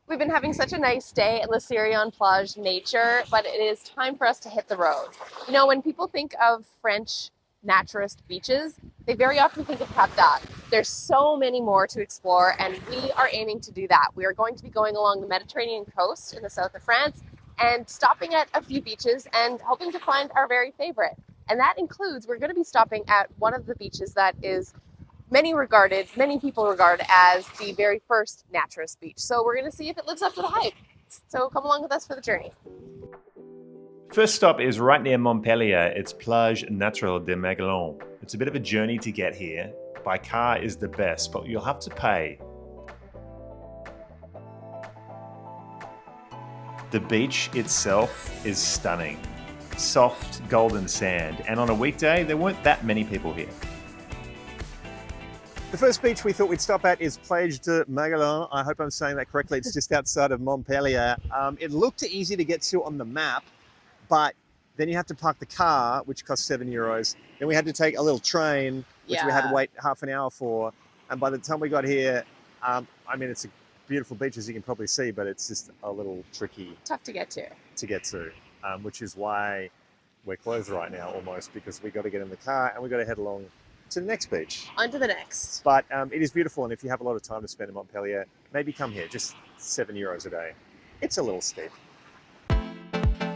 We've been having such a nice day at Sérignan Plage nature, but it is time for us to hit the road. You know, when people think of French naturist beaches, they very often think of Cap d'Agde. There's so many more to explore, and we are aiming to do that. We are going to be going along the Mediterranean coast in the south of France and stopping at a few beaches and hoping to find our very favorite. And that includes, we're going to be stopping at one of the beaches that is many people regard as the very first naturist beach. So we're going to see if it lives up to the hype. So come along with us for the journey. First stop is right near Montpellier. It's Plage de Maguelone. It's a bit of a journey to get here. By car is the best, but you'll have to pay. The beach itself is stunning. Soft golden sand, and on a weekday there weren't that many people here. The first beach we thought we'd stop at is Plage de Maguelone. I hope I'm saying that correctly. It's just outside of Montpellier. It looked easy to get to on the map, but then you have to park the car, which costs €7. Then we had to take a little train, which we had to wait half an hour for. And by the time we got here, I mean, it's a beautiful beach, as you can probably see, but it's just a little tricky. Tough to get to. Which is why we're closed right now almost, because we got to get in the car and we got to head along to the next beach. On to the next. But it is beautiful, and if you have a lot of time to spend in Montpellier, maybe come here, just €7 a day. It's a little steep.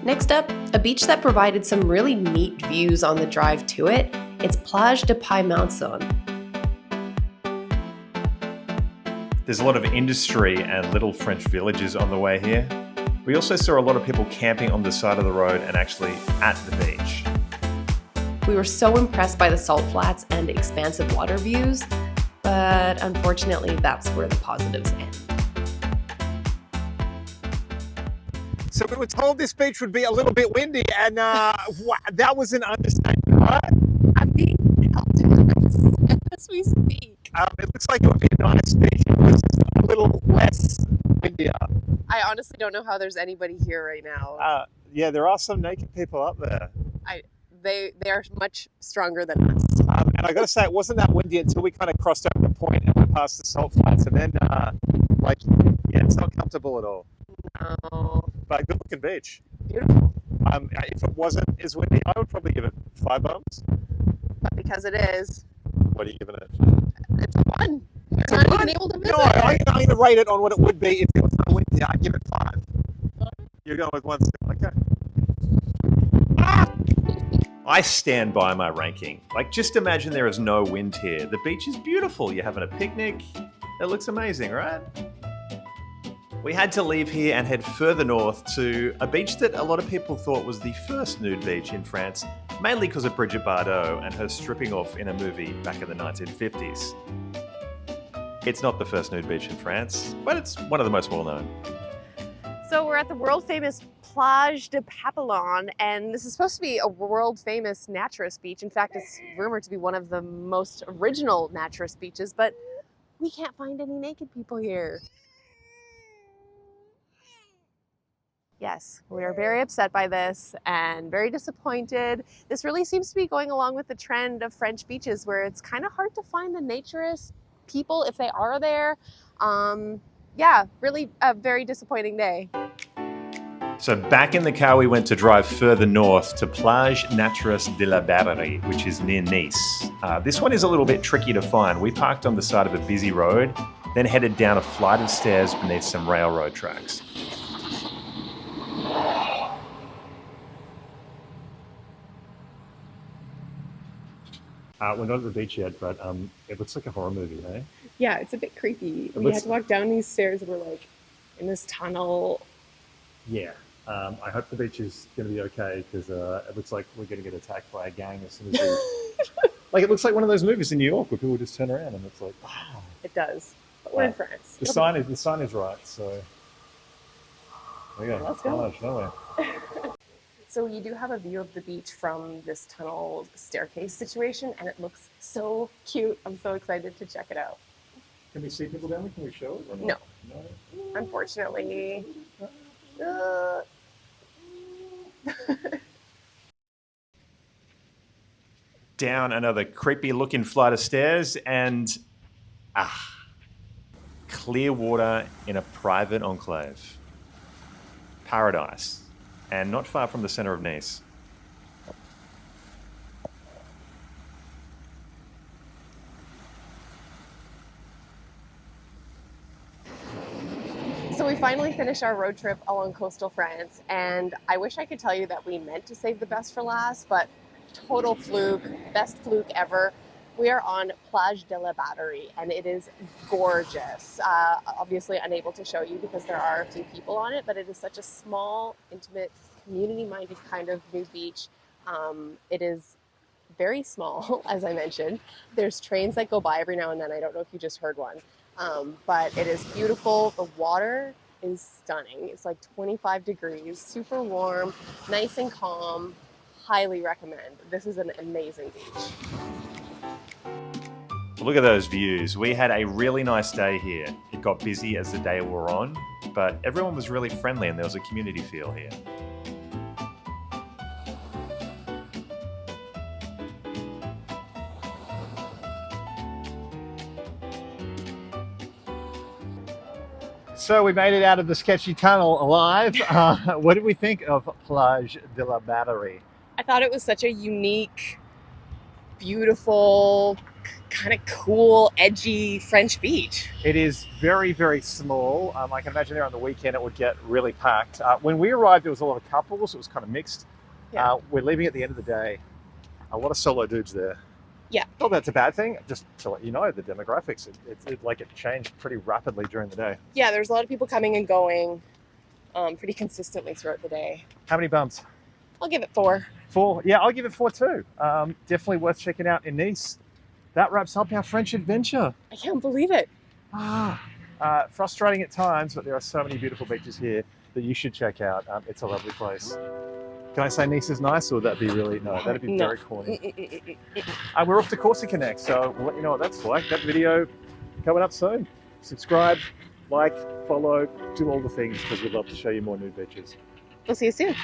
Next up, a beach that provided some really neat views on the drive to it. It's Plage de Piemanson. There's a lot of industry and little French villages on the way here. We also saw a lot of people camping on the side of the road and actually at the beach. We were so impressed by the salt flats and expansive water views, but unfortunately that's where the positives end. So we were told this beach would be a little bit windy, and that was an understatement, right? I'm being helped as we speak. It looks like it would be a nice beach. It was a little less windier. I honestly don't know how there's anybody here right now. Yeah, there are some naked people up there. They are much stronger than us. And I got to say, it wasn't that windy until we kind of crossed over the point and went past the salt flats, and then, it's not comfortable at all. No. But good looking beach. Beautiful. If it wasn't as windy, I would probably give it 5 bumps. But because it is, What are you giving it? it's a 1. You're not even able to visit. No, I'm going to rate it on what it would be if it was not windy. I'd give it 5. You're going with 1 still, okay. I stand by my ranking. Like, just imagine there is no wind here. The beach is beautiful. You're having a picnic. It looks amazing, right? We had to leave here and head further north to a beach that a lot of people thought was the first nude beach in France, mainly because of Brigitte Bardot and her stripping off in a movie back in the 1950s. It's not the first nude beach in France, but it's one of the most well-known. So we're at the world famous Plage de Pampelonne, and this is supposed to be a world famous naturist beach. In fact, it's rumored to be one of the most original naturist beaches, but we can't find any naked people here. Yes, we are very upset by this and very disappointed. This really seems to be going along with the trend of French beaches where it's kind of hard to find the naturist people if they are there. Yeah, really a very disappointing day. So back in the car, we went to drive further north to Plage Naturiste de la Batterie, which is near Nice. This one is a little bit tricky to find. We parked on the side of a busy road, then headed down a flight of stairs beneath some railroad tracks. We're not at the beach yet, but it looks like a horror movie, eh? Yeah, it's a bit creepy. We had to walk down these stairs. We're like in this tunnel. Yeah. I hope the beach is going to be okay, because it looks like we're going to get attacked by a gang as soon as we... Like, it looks like one of those movies in New York where people just turn around and it's like, wow. It does. But we're in France. The sign is right, so... There we go. Let's go. Don't we? So you do have a view of the beach from this tunnel staircase situation, and it looks so cute. I'm so excited to check it out. Can we see people down there? Can we show it? Or No. No? Unfortunately. Down another creepy looking flight of stairs and clear water in a private enclave. Paradise. And not far from the center of Nice. So we finally finished our road trip along coastal France, and I wish I could tell you that we meant to save the best for last, but total fluke, best fluke ever. We are on Plage de la Batterie, and it is gorgeous. Obviously unable to show you because there are a few people on it, but it is such a small, intimate, community-minded kind of new beach. It is very small, as I mentioned. There's trains that go by every now and then. I don't know if you just heard one. But it is beautiful. The water is stunning. It's like 25 degrees, super warm, nice and calm. Highly recommend. This is an amazing beach. Look at those views. We had a really nice day here. It got busy as the day wore on, but everyone was really friendly and there was a community feel here. So we made it out of the sketchy tunnel alive. What did we think of Plage de la Batterie? I thought it was such a unique, beautiful, kind of cool, edgy French beach. It is very, very small. I can imagine there on the weekend it would get really packed. When we arrived, there was a lot of couples. It was kind of mixed. Yeah. We're leaving at the end of the day. A lot of solo dudes there. Yeah. Not that it's a bad thing. Just to let you know, the demographics, it changed pretty rapidly during the day. Yeah, there's a lot of people coming and going pretty consistently throughout the day. How many bumps? I'll give it 4. 4? Yeah, I'll give it 4 too. Definitely worth checking out in Nice. That wraps up our French adventure. I can't believe it. Frustrating at times, but there are so many beautiful beaches here that you should check out. It's a lovely place. Can I say Nice is nice, or would that be really... No, that'd be very corny. We're off to Corsica next, so we'll let you know what that's like. That video coming up soon. Subscribe, like, follow, do all the things, because we'd love to show you more nude beaches. We'll see you soon.